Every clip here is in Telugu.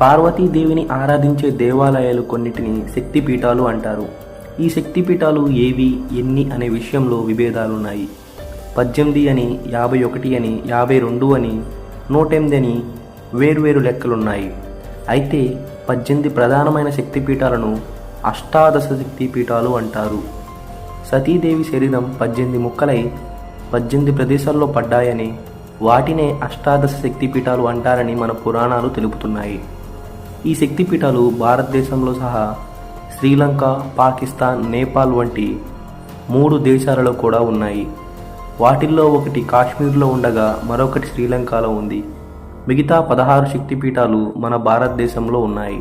పార్వతీదేవిని ఆరాధించే దేవాలయాలు కొన్నిటిని శక్తిపీఠాలు అంటారు. ఈ శక్తిపీఠాలు ఏవి, ఎన్ని అనే విషయంలో విభేదాలున్నాయి. 18 అని, 51 అని, 52 అని, 108 అని వేర్వేరు లెక్కలున్నాయి. అయితే 18 ప్రధానమైన శక్తిపీఠాలను అష్టాదశ శక్తిపీఠాలు అంటారు. సతీదేవి శరీరం 18 ముక్కలై 18 ప్రదేశాల్లో పడ్డాయని, వాటినే అష్టాదశ శక్తిపీఠాలు అంటారని మన పురాణాలు తెలుపుతున్నాయి. ఈ శక్తిపీఠాలు భారతదేశంలో సహా శ్రీలంక, పాకిస్తాన్, నేపాల్ వంటి 3 దేశాలలో కూడా ఉన్నాయి. వాటిల్లో ఒకటి కాశ్మీర్లో ఉండగా మరొకటి శ్రీలంకలో ఉంది. మిగతా 16 శక్తిపీఠాలు మన భారతదేశంలో ఉన్నాయి.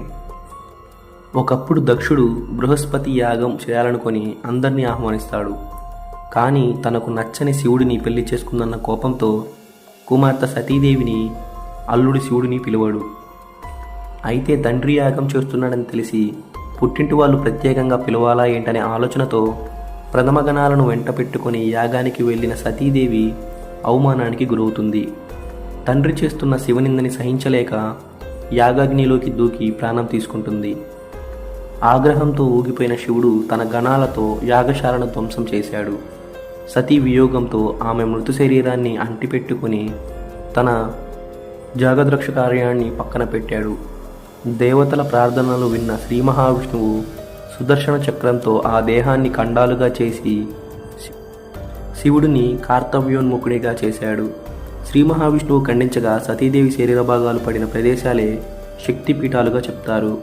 ఒకప్పుడు దక్షుడు బృహస్పతి యాగం చేయాలనుకొని అందరినీ ఆహ్వానిస్తాడు. కానీ తనకు నచ్చని శివుడిని పెళ్లి చేసుకుందన్న కోపంతో కుమార్తె సతీదేవిని అల్లుడి శివుడిని పిలువడు. అయితే తండ్రి యాగం చేస్తున్నాడని తెలిసి పుట్టింటి వాళ్ళు ప్రత్యేకంగా పిలవాలా ఏంటనే ఆలోచనతో ప్రథమగణాలను వెంట పెట్టుకుని యాగానికి వెళ్ళిన సతీదేవి అవమానానికి గురవుతుంది. తండ్రి చేస్తున్న శివనిందని సహించలేక యాగాగ్నిలోకి దూకి ప్రాణం తీసుకుంటుంది. ఆగ్రహంతో ఊగిపోయిన శివుడు తన గణాలతో యాగశాలను ధ్వంసం చేశాడు. సతీ వియోగంతో ఆమె మృత శరీరాన్ని అంటిపెట్టుకుని తన జాగద్రక్ష కార్యాన్ని పక్కన పెట్టాడు. దేవతల ప్రార్థనలు విన్న శ్రీ మహావిష్ణువు సుదర్శన చక్రంతో ఆ దేహాన్ని ఖండాలుగా చేసి శివుడిని కార్తవ్యోన్ముఖుడిగా చేశాడు. శ్రీ మహావిష్ణువు ఖండించగా సతీదేవి శరీర భాగాలు పడిన ప్రదేశాలే శక్తిపీఠాలుగా చెప్తారు.